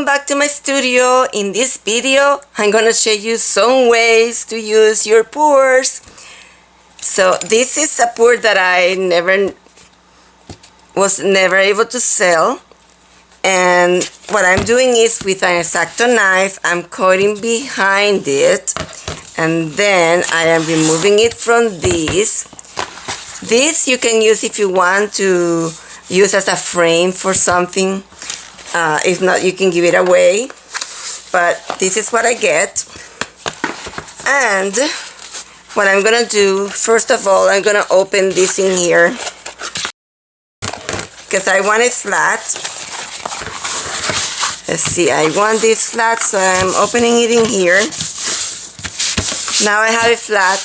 welcome back to my studio. In this video, I'm gonna show you some ways to use your pours. So this is a pour that I was never able to sell. And what I'm doing is with an X-Acto knife, I'm cutting behind it. And then I am removing it from this. This you can use if you want to use as a frame for something. If not, you can give it away, but this is what I get. And what I'm gonna do, first of all, I'm gonna open this in here because I want it flat. Let's see, I want this flat, so I'm opening it in here. Now I have it flat,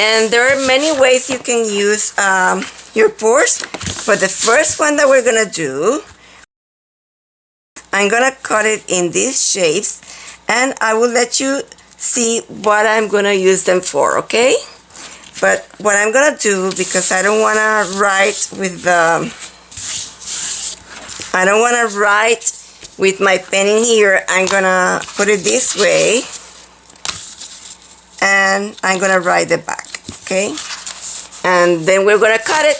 and there are many ways you can use your pours, but the first one that we're gonna do, I'm gonna cut it in these shapes, and I will let you see what I'm gonna use them for, okay? But what I'm gonna do, because I don't wanna write with my pen in here, I'm gonna put it this way, and I'm gonna write the back, okay? And then we're gonna cut it.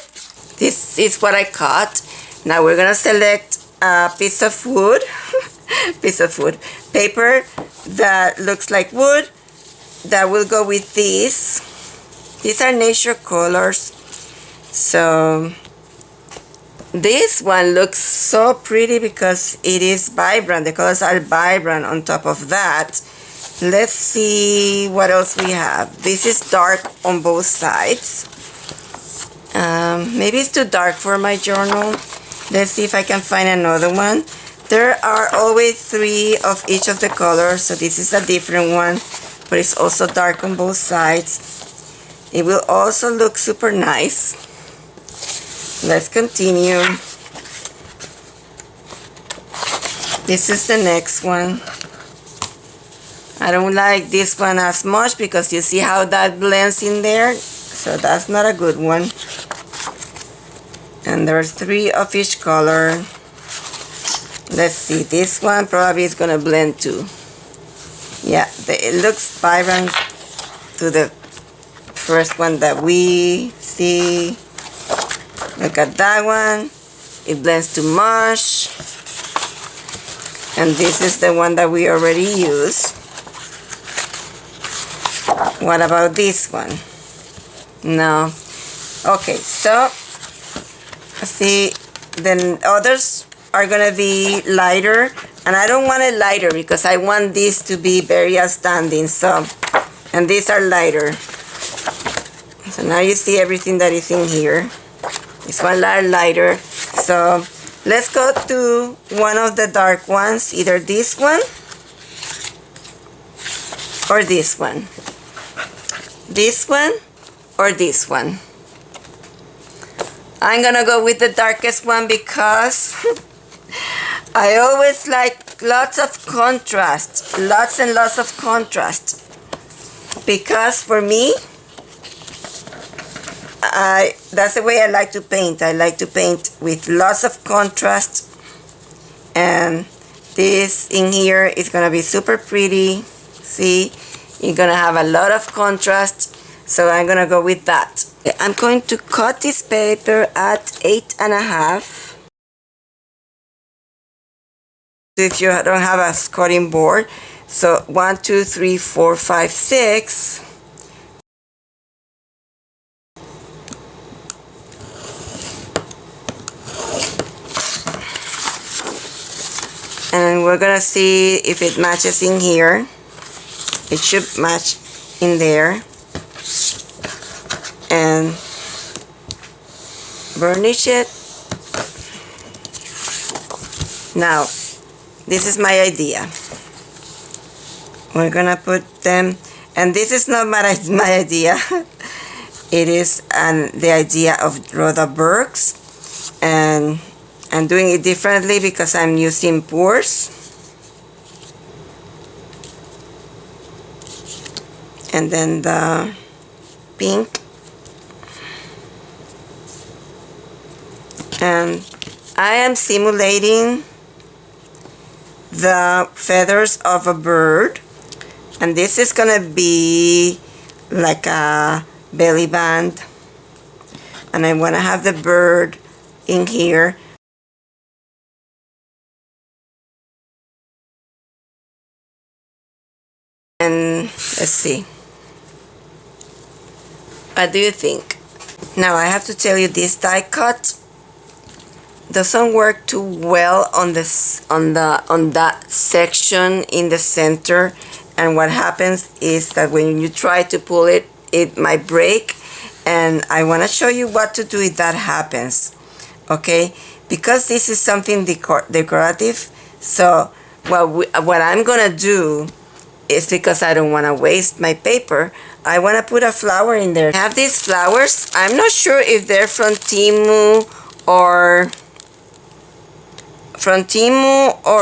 This is what I cut. Now we're gonna select a piece of wood, paper that looks like wood, that will go with these. These are nature colors. So this one looks so pretty because it is vibrant. The colors are vibrant on top of that. Let's see what else we have. This is dark on both sides. Maybe it's too dark for my journal. Let's see if I can find another one. There are always 3 of each of the colors, so this is a different one, but it's also dark on both sides. It will also look super nice. Let's continue. This is the next one. I don't like this one as much because you see how that blends in there, so that's not a good one. And there's 3 of each color. Let's see, this one probably is gonna blend too. Yeah, it looks vibrant to the first one that we see. Look at that one. It blends too much. And this is the one that we already used. What about this one? No. Okay, so see, then others are gonna be lighter, and I don't want it lighter because I want this to be very outstanding. So, and these are lighter. So now you see everything that is in here. This one lighter. So let's go to one of the dark ones, either this one or this one. This one or this one. I'm gonna go with the darkest one because I always like lots of contrast, lots and lots of contrast. Because for me, that's the way I like to paint. I like to paint with lots of contrast, and this in here is gonna be super pretty. See, you're gonna have a lot of contrast, so I'm gonna go with that. I'm going to cut this paper at 8.5. If you don't have a cutting board, so 1, 2, 3, 4, 5, 6. And we're gonna see if it matches in here. It should match in there. And burnish it. Now, this is my idea. We're gonna put them, and this is not my idea. It is the idea of Rhoda Burks, and I'm doing it differently because I'm using pours. And then the pink. And I am simulating the the feathers of a bird, and this is gonna be like a belly band, and I want to have the bird in here. And let's see, what do you think? Now I have to tell you, this die cut doesn't work too well on this on that section in the center, and what happens is that when you try to pull it, it might break, and I want to show you what to do if that happens. Okay, because this is something decorative, so what I'm gonna do is, because I don't want to waste my paper, I want to put a flower in there. I have these flowers. I'm not sure if they're from Temu or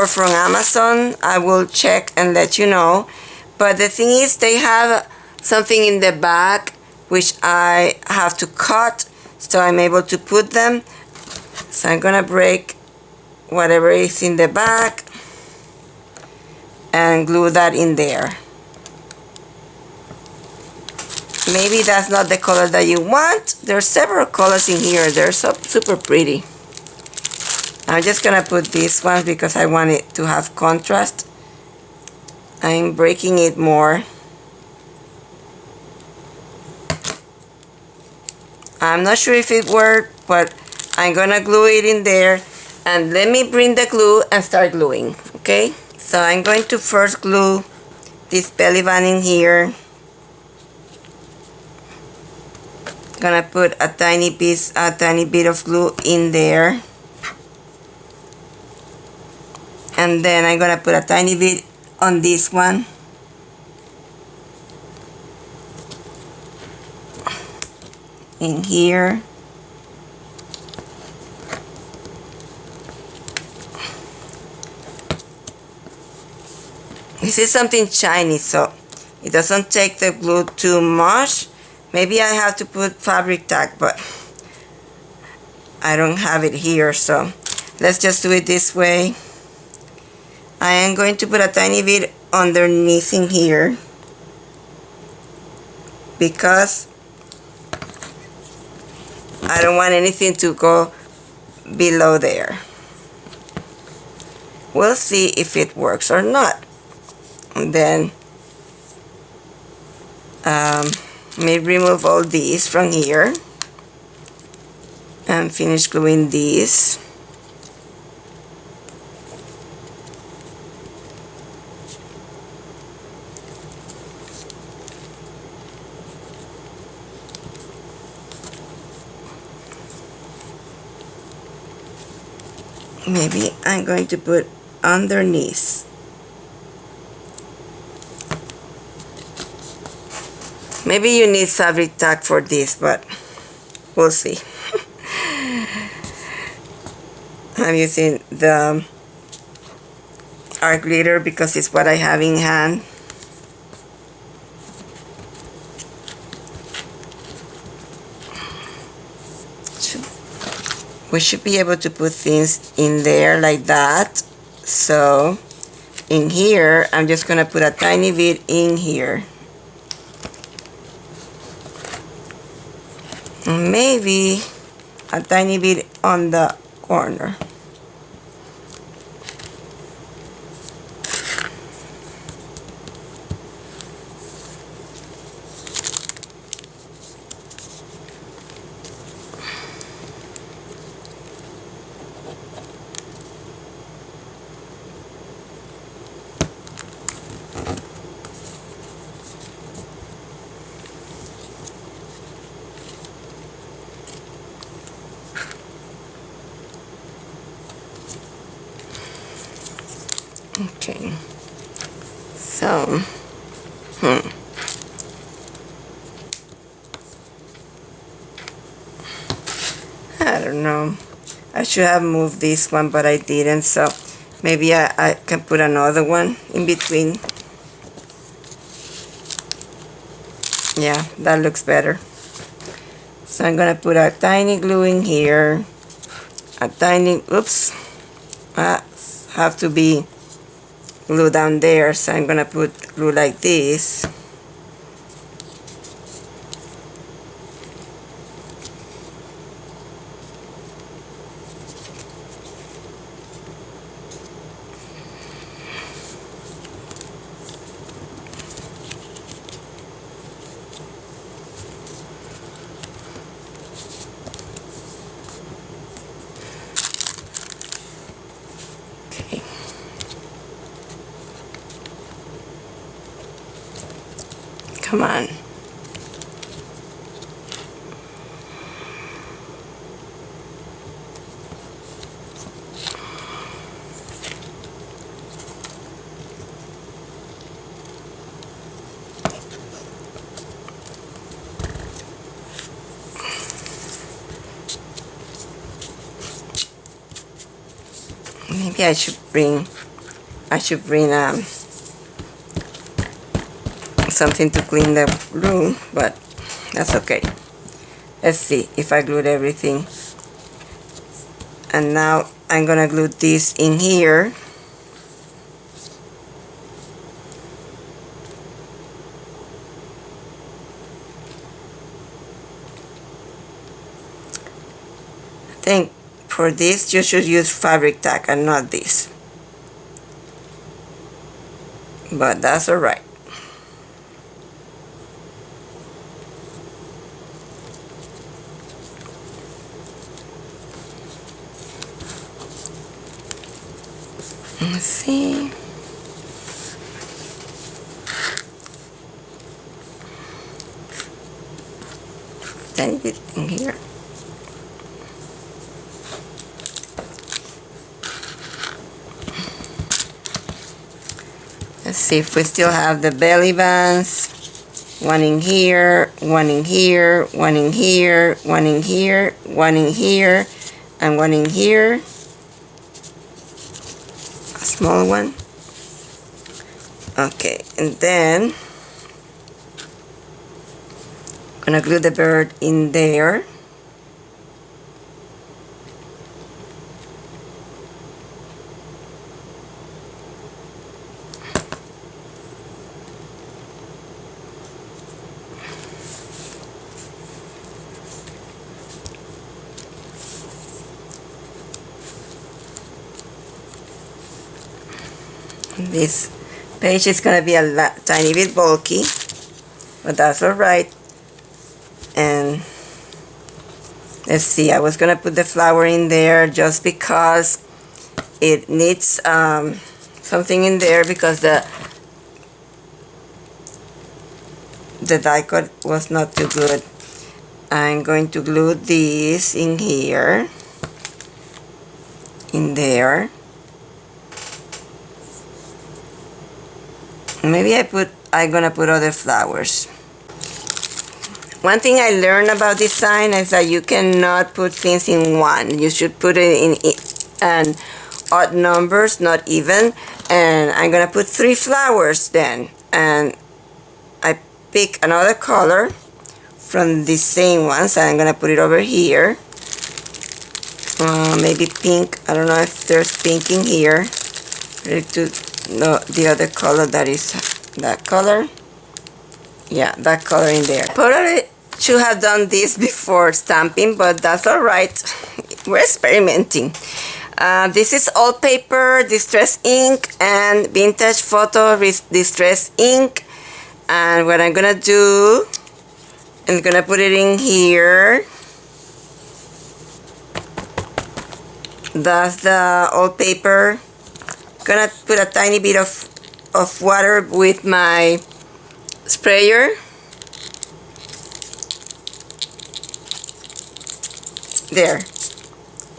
from Amazon. I will check and let you know. But the thing is, they have something in the back which I have to cut, so I'm able to put them. So I'm gonna break whatever is in the back and glue that in there. Maybe that's not the color that you want. There's several colors in here. They're so super pretty. I'm just gonna put this one because I want it to have contrast. I'm breaking it more. I'm not sure if it worked, but I'm gonna glue it in there, and let me bring the glue and start gluing, okay? So I'm going to first glue this belly band in here. Gonna put a tiny bit of glue in there, and then I'm gonna put a tiny bit on this one, in here, this is something shiny, so it doesn't take the glue too much. Maybe I have to put fabric tack, but I don't have it here, so let's just do it this way. I am going to put a tiny bit underneath in here because I don't want anything to go below there. We'll see if it works or not. And then let me remove all these from here and finish gluing these. Maybe I'm going to put underneath. Maybe you need fabric tack for this, but we'll see. I'm using the art glitter because it's what I have in hand. We should be able to put things in there like that. So in here, I'm just gonna put a tiny bit in here. Maybe a tiny bit on the corner. Okay, so I don't know. I should have moved this one, but I didn't, so maybe I can put another one in between. Yeah, that looks better. So I'm gonna put a tiny glue in here, a tiny, oops, have to be glue down there, so I'm gonna put glue like this. Okay. Come on. Maybe I should bring something to clean the room, but that's okay. Let's see if I glued everything. And now I'm gonna glue this in here. I think for this you should use fabric tack and not this, but that's alright. Let's see. Tiny bit in here. Let's see if we still have the belly bands. One in here, one in here, one in here, one in here, one in here, and one in here. A small one. Okay, and then I'm gonna glue the bird in there. This page is gonna be a tiny bit bulky, but that's alright. And let's see, I was gonna put the flower in there just because it needs something in there, because the die cut was not too good. I'm going to glue this in here, in there. Maybe I'm gonna put other flowers. One thing I learned about design is that you cannot put things in one. You should put it in odd numbers, not even. And I'm gonna put 3 flowers then. And I pick another color from the same ones, and I'm gonna put it over here. Maybe pink. I don't know if there's pink in here. No, the other color, that is that color. Yeah, that color in there. Probably should have done this before stamping, but that's alright. We're experimenting. This is old paper, distress ink, and vintage photo distress ink. And what I'm gonna do, I'm gonna put it in here. That's the old paper. Gonna put a tiny bit of water with my sprayer. There.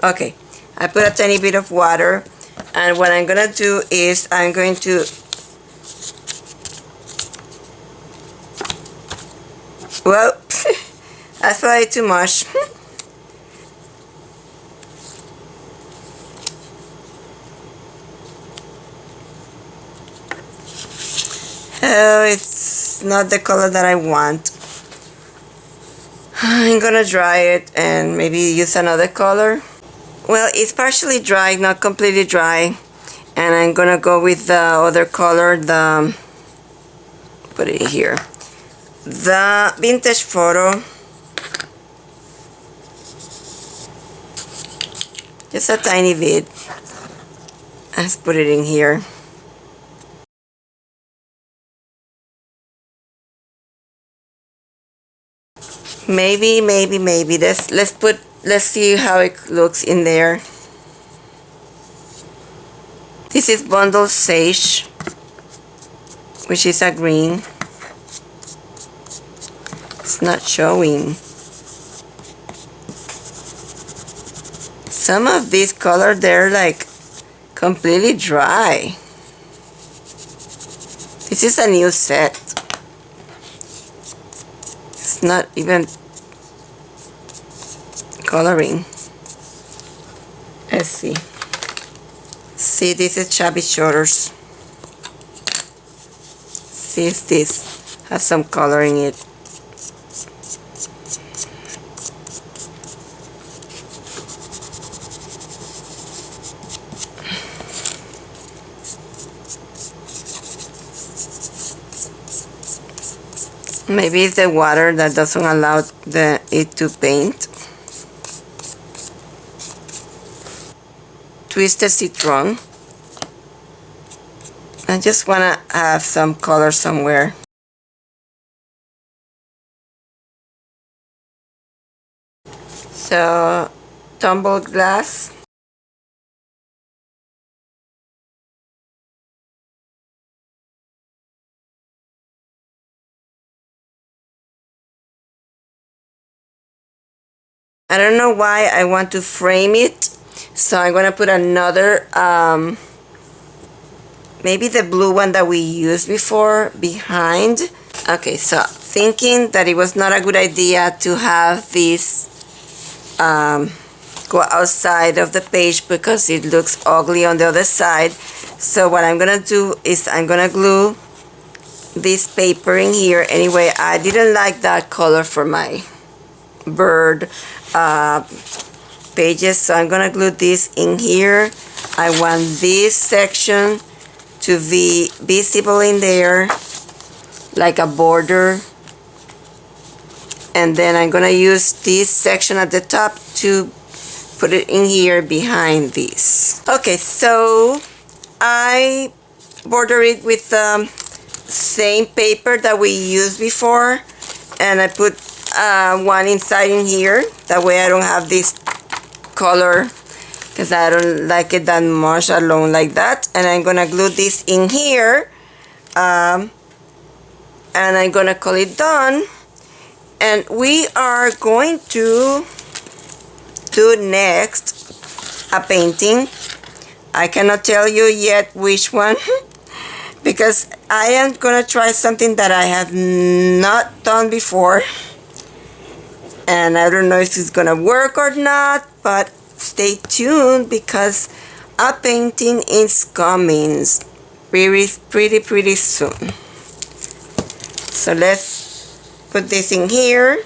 Okay, I put a tiny bit of water, and what I'm gonna do is I'm going to well I applied too much. Oh, it's not the color that I want. I'm gonna dry it and maybe use another color. Well, it's partially dry, not completely dry. And I'm gonna go with the other color, put it here, the vintage photo. Just a tiny bit. Let's put it in here. Maybe. Let's see how it looks in there. This is Bundle Sage, which is a green. It's not showing. Some of these colors, they're like completely dry. This is a new set. It's not even coloring. Let's see. See, this is Chubby Shoulders. See, this has some color in it. Maybe it's the water that doesn't allow it to paint. Twisted Citron. I just want to have some color somewhere. So, Tumbled Glass. I don't know why I want to frame it, so I'm gonna put another, maybe the blue one that we used before behind. Okay, so thinking that it was not a good idea to have this go outside of the page because it looks ugly on the other side. So what I'm gonna do is I'm gonna glue this paper in here. Anyway, I didn't like that color for my bird pages, so I'm gonna glue this in here. I want this section to be visible in there like a border, and then I'm gonna use this section at the top to put it in here behind this. Okay, so I border it with the same paper that we used before, and I put one inside in here. That way I don't have this color because I don't like it that much alone like that. And I'm gonna glue this in here, and I'm gonna call it done. And we are going to do next a painting. I cannot tell you yet which one because I am gonna try something that I have not done before, and I don't know if it's gonna work or not, but stay tuned because a painting is coming pretty soon. So let's put this in here.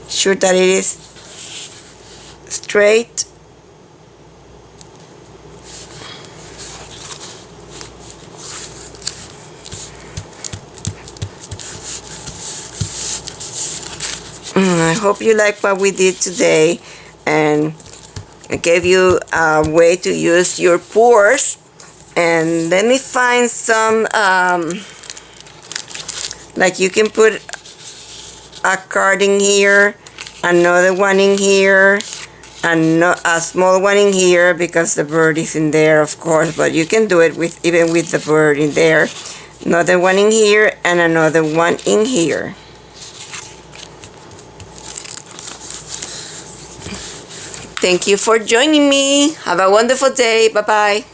Sure that it is straight. I hope you like what we did today, and I gave you a way to use your pores. And let me find some, like you can put a card in here, another one in here, and a small one in here because the bird is in there, of course, but you can do it with even with the bird in there. Another one in here and another one in here. Thank you for joining me. Have a wonderful day. Bye-bye.